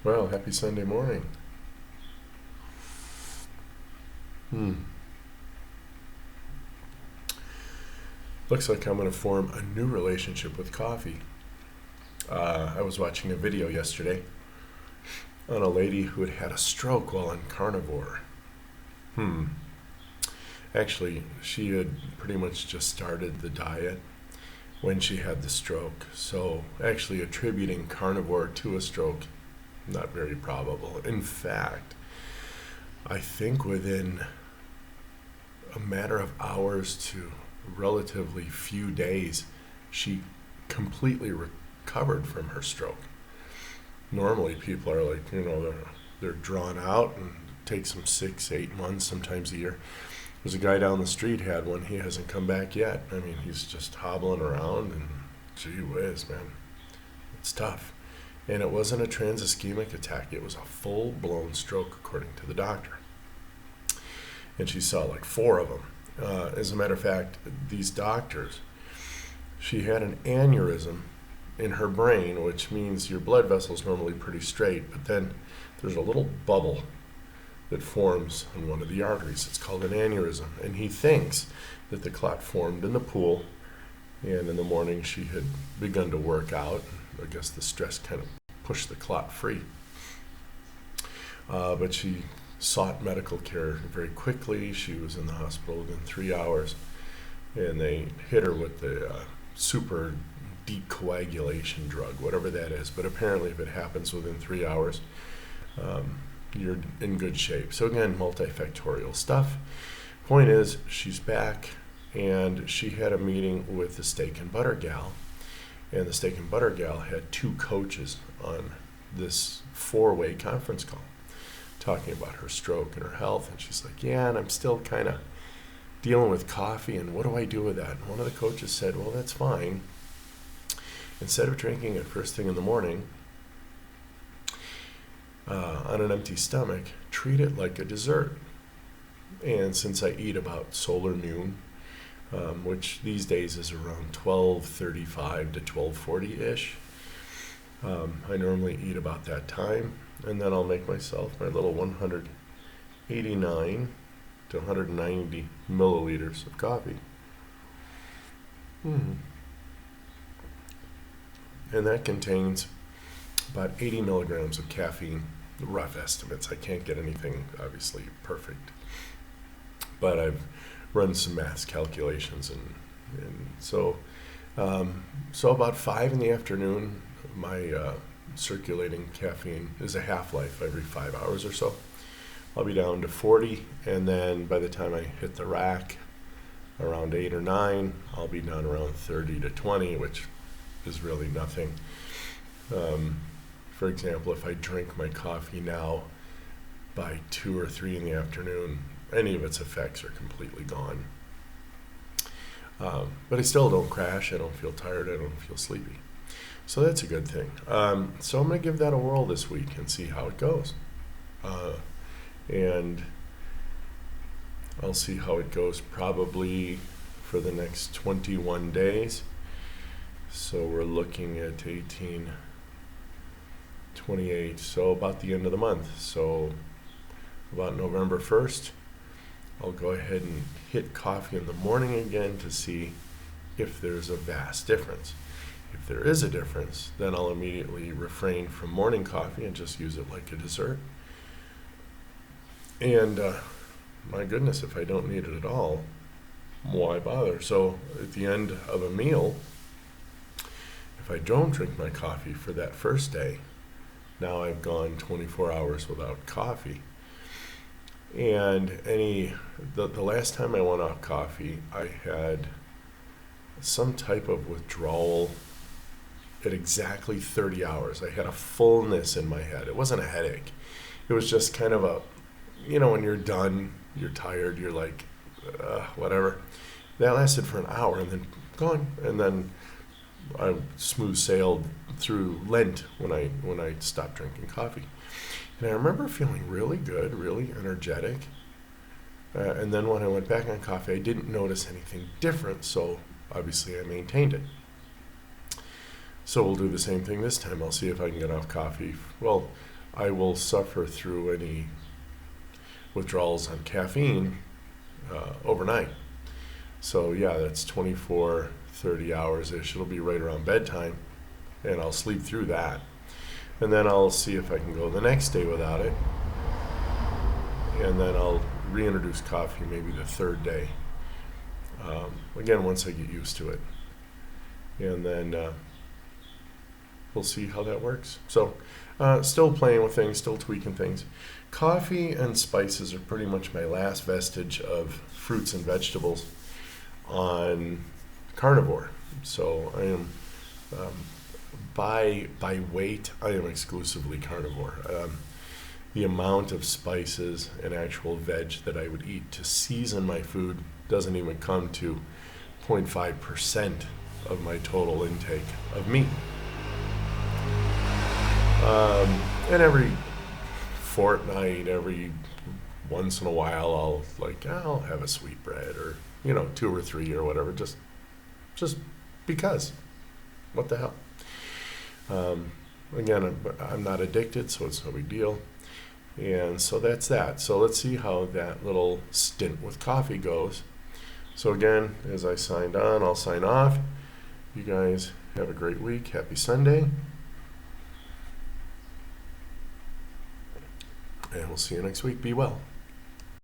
Well, happy Sunday morning. Hmm. Looks like I'm going to form a new relationship with coffee. I was watching a video yesterday on a lady who had had a stroke while on carnivore. Hmm. Actually, she had pretty much just started the diet when she had the stroke. So, actually, attributing carnivore to a stroke, not very probable. In fact, I think within a matter of hours to relatively few days, she completely recovered from her stroke. Normally, people are like, they're drawn out and it takes them 6, 8 months, sometimes a year. There's a guy down the street had one. He hasn't come back yet. I mean, he's just hobbling around, and gee whiz, man, it's tough. And it wasn't a transischemic attack; it was a full-blown stroke, according to the doctor. And she saw like four of them. As a matter of fact, these doctors, she had an aneurysm in her brain, which means your blood vessel's normally pretty straight, but then there's a little bubble that forms in one of the arteries. It's called an aneurysm. And he thinks that the clot formed in the pool, and in the morning she had begun to work out. I guess the stress kind of pushed the clot free. But she sought medical care very quickly. She was in the hospital within 3 hours, and they hit her with the super decoagulation drug, whatever that is. But apparently, if it happens within 3 hours, you're in good shape. So again, multifactorial stuff. Point is, she's back, and she had a meeting with the Steak and Butter gal, and the Steak and Butter gal had two coaches on this four-way conference call talking about her stroke and her health. And she's like, yeah, and I'm still kind of dealing with coffee, and what do I do with that? And one of the coaches said, well, that's fine. Instead of drinking it first thing in the morning on an empty stomach, treat it like a dessert. And since I eat about solar noon, which these days is around 12:35 to 12:40-ish, I normally eat about that time, and then I'll make myself my little 189 to 190 milliliters of coffee. Hmm. And that contains about 80 milligrams of caffeine. Rough estimates. I can't get anything obviously perfect, but I've run some math calculations, and so about 5 in the afternoon, my circulating caffeine is a half-life every 5 hours or so. I'll be down to 40, and then by the time I hit the rack around 8 or 9, I'll be down around 30 to 20, which is really nothing. For example, if I drink my coffee now by 2 or 3 in the afternoon, any of its effects are completely gone. But I still don't crash. I don't feel tired. I don't feel sleepy. So that's a good thing. So I'm going to give that a whirl this week and see how it goes. And I'll see how it goes probably for the next 21 days. So we're looking at 18, 28, so about the end of the month. So about November 1st, I'll go ahead and hit coffee in the morning again to see if there's a vast difference. If there is a difference, then I'll immediately refrain from morning coffee and just use it like a dessert. And my goodness, if I don't need it at all, why bother? So at the end of a meal, if I don't drink my coffee for that first day, now I've gone 24 hours without coffee. And the last time I went off coffee, I had some type of withdrawal at exactly 30 hours. I had a fullness in my head. It wasn't a headache. It was just kind of a, when you're done, you're tired, you're like, whatever. That lasted for an hour and then gone. And then I smooth sailed through Lent when I stopped drinking coffee. And I remember feeling really good, really energetic. And then when I went back on coffee, I didn't notice anything different, so obviously I maintained it. So we'll do the same thing this time. I'll see if I can get off coffee. Well, I will suffer through any withdrawals on caffeine overnight. So yeah, that's 24, 30 hours-ish. It'll be right around bedtime, and I'll sleep through that. And then I'll see if I can go the next day without it. And then I'll reintroduce coffee maybe the third day. Again, once I get used to it. And then we'll see how that works. So still playing with things, still tweaking things. Coffee and spices are pretty much my last vestige of fruits and vegetables on carnivore. So I am by weight, I am exclusively carnivore. The amount of spices and actual veg that I would eat to season my food doesn't even come to 0.5% of my total intake of meat. And every fortnight, every once in a while, I'll have a sweetbread or 2 or 3 or whatever, just because. What the hell? Again, I'm not addicted, so it's no big deal. And so that's that. So let's see how that little stint with coffee goes. So again, as I signed on, I'll sign off. You guys have a great week. Happy Sunday. And we'll see you next week. Be well.